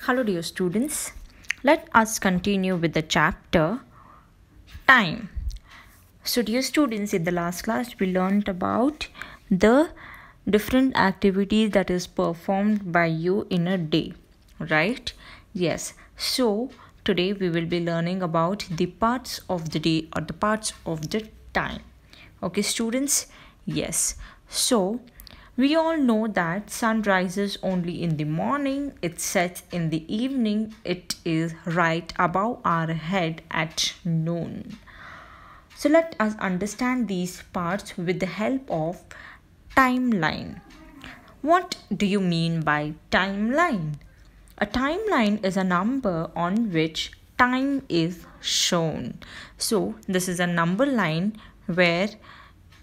Hello, dear students. Let us continue with the chapter Time. So, dear students, in the last class, we learned about the different activities that is performed by you in a day, right? Yes. So, today we will be learning about the parts of the day or the parts of the time. Okay, students? Yes. So, we all know that sun rises only in the morning, it sets in the evening, it is right above our head at noon. So let us understand these parts with the help of timeline. What do you mean by timeline? A timeline is a number on which time is shown. So this is a number line where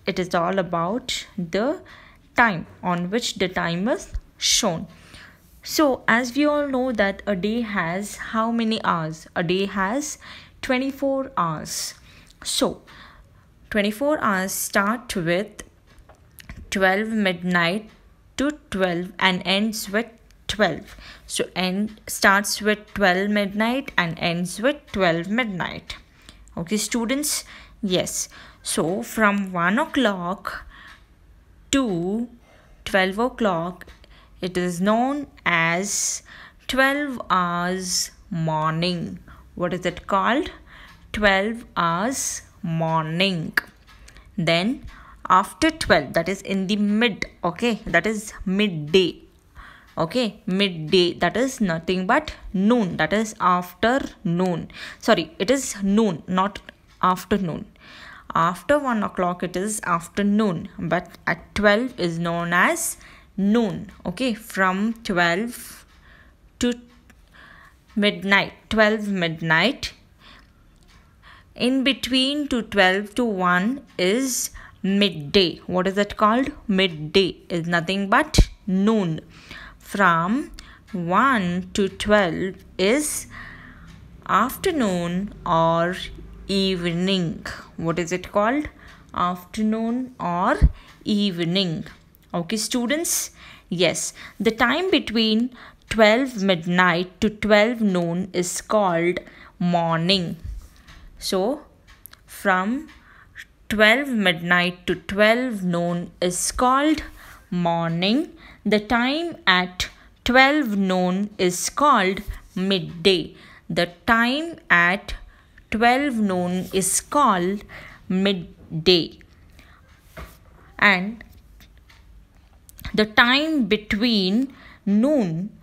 it is all about the time on which the time is shown. So as we all know that a day has how many hours? A day has 24 hours. So 24 hours start with 12 midnight to 12 and ends with 12. So end starts with 12 midnight and ends with 12 midnight. Okay, students? Yes. So from 1 o'clock to 12 o'clock, it is known as 12 hours morning. What is it called? 12 hours morning. Then after 12, that is in the mid, okay, that is midday. Okay, midday, that is nothing but noon, that is afternoon. Sorry, it is noon, not afternoon. After 1 o'clock, it is afternoon, but at 12 is known as noon. Okay, from 12 to midnight, 12 midnight. In between to 12 to 1 is midday. What is it called? Midday is nothing but noon. From 1 to 12 is afternoon or evening. What is it called? Afternoon or evening. Okay, students? Yes, the time between 12 midnight to 12 noon is called morning. So, from 12 midnight to 12 noon is called morning. The time at 12 noon is called midday. The time at 12 noon is called midday. And the time between noon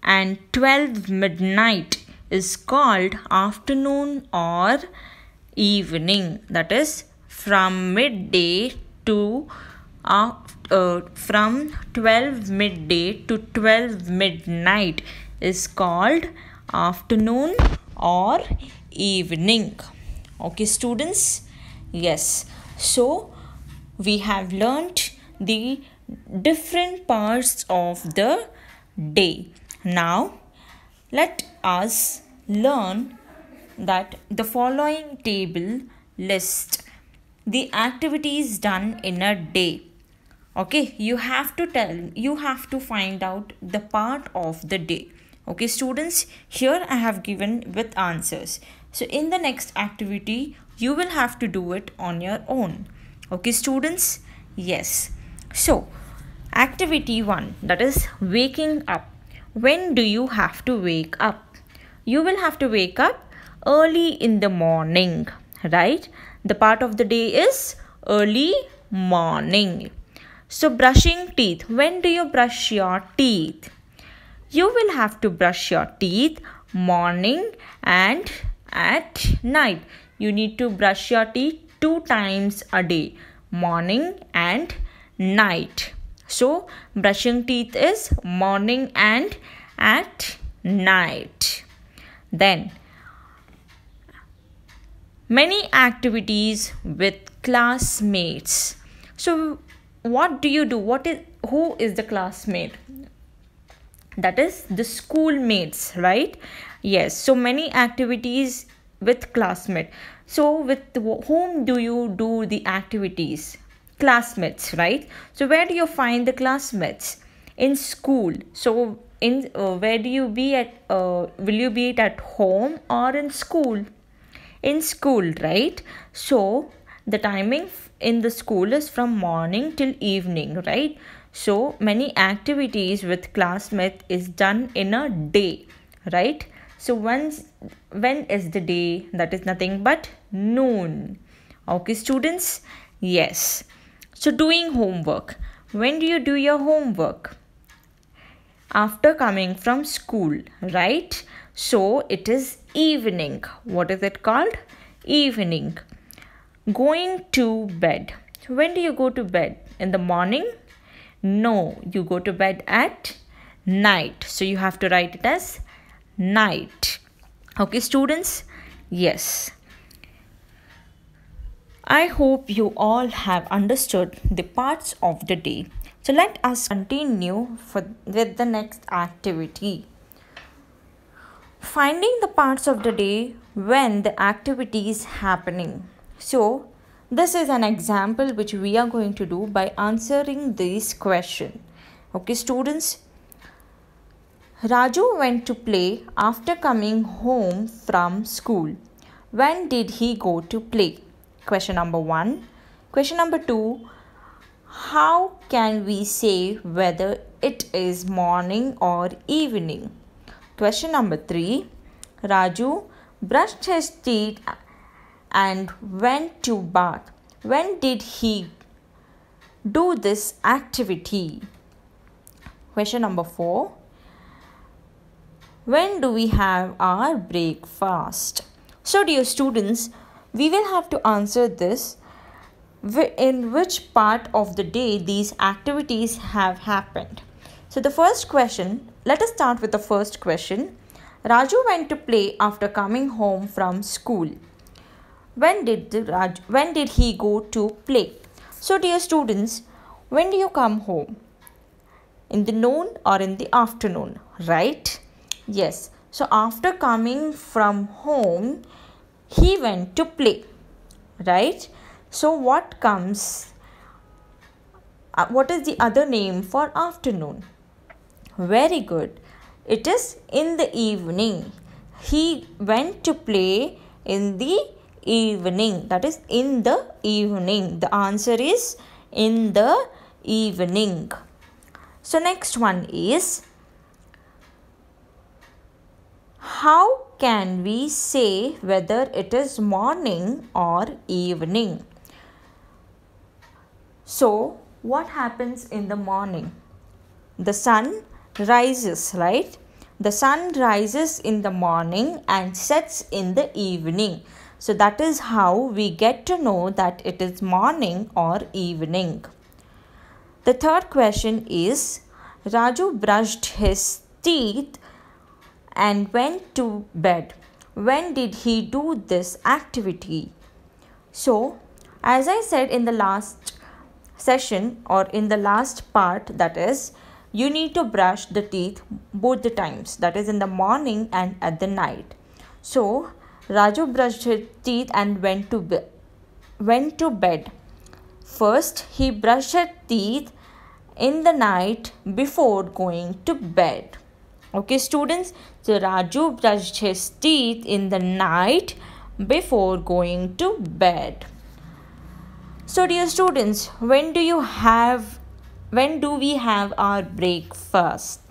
and 12 midnight is called afternoon or evening. That is from midday to from 12 midday to 12 midnight is called afternoon or evening. Okay, students? Yes. So we have learnt the different parts of the day. Now let us learn that the following table lists the activities done in a day. Okay, you have to find out the part of the day. Okay, students, here I have given with answers. So in the next activity, you will have to do it on your own. Okay, students? Yes. So, activity 1, that is waking up. When do you have to wake up? You will have to wake up early in the morning, right? The part of the day is early morning. So brushing teeth. When do you brush your teeth? You will have to brush your teeth morning and at night. You need to brush your teeth 2 times a day, morning and night. So brushing teeth is morning and at night. Then many activities with classmates. So what do you do? Who is the classmate? That is the schoolmates, right? Yes. So many activities with classmate. So with whom do you do the activities? Classmates, right? So where do you find the classmates? in school. So in where do you be at? Will you be it at home or in school? In school, right? So the timing in the school is from morning till evening, right? So many activities with classmates is done in a day, right? So when is the day? That is nothing but noon. Okay, students? Yes. So doing homework. When do you do your homework? After coming from school, right? So it is evening. What is it called? Evening. Going to bed. When do you go to bed? In the morning? No, you go to bed at night. So you have to write it as night. Okay, students? Yes. I hope you all have understood the parts of the day. So let us continue with the next activity. Finding the parts of the day when the activity is happening. So this is an example which we are going to do by answering this question. Okay, students. Raju went to play after coming home from school. When did he go to play? Question number 1. Question number 2. How can we say whether it is morning or evening? Question number 3. Raju brushed his teeth and went to bath. When did he do this activity? Question number 4. When do we have our breakfast? So dear students, we will have to answer this in which part of the day these activities have happened. So the first question, let us start with the first question. Raju went to play after coming home from school. When did he go to play? So dear students, when do you come home? In the noon or in the afternoon, right? Yes. So after coming from home, he went to play, right? So what is the other name for afternoon? Very good. It is in the evening. He went to play in the evening. That is in the evening. The answer is in the evening. So next one is, how can we say whether it is morning or evening? So what happens in the morning? The sun rises, right? The sun rises in the morning and sets in the evening. So that is how we get to know that it is morning or evening. The third question is, Raju brushed his teeth and went to bed. When did he do this activity? So, as I said in the last session or in the last part, that is, you need to brush the teeth both the times, that is in the morning and at the night. So, Raju brushed his teeth and went to bed. First, he brushed his teeth in the night before going to bed. Okay, students, so Raju brushed his teeth in the night before going to bed. So dear students, when do we have our breakfast?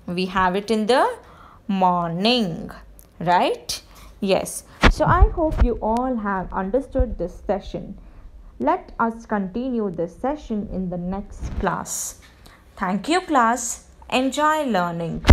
We have it in the morning, right? Yes. So I hope you all have understood this session. Let us continue this session in the next class. Thank you, class. Enjoy learning.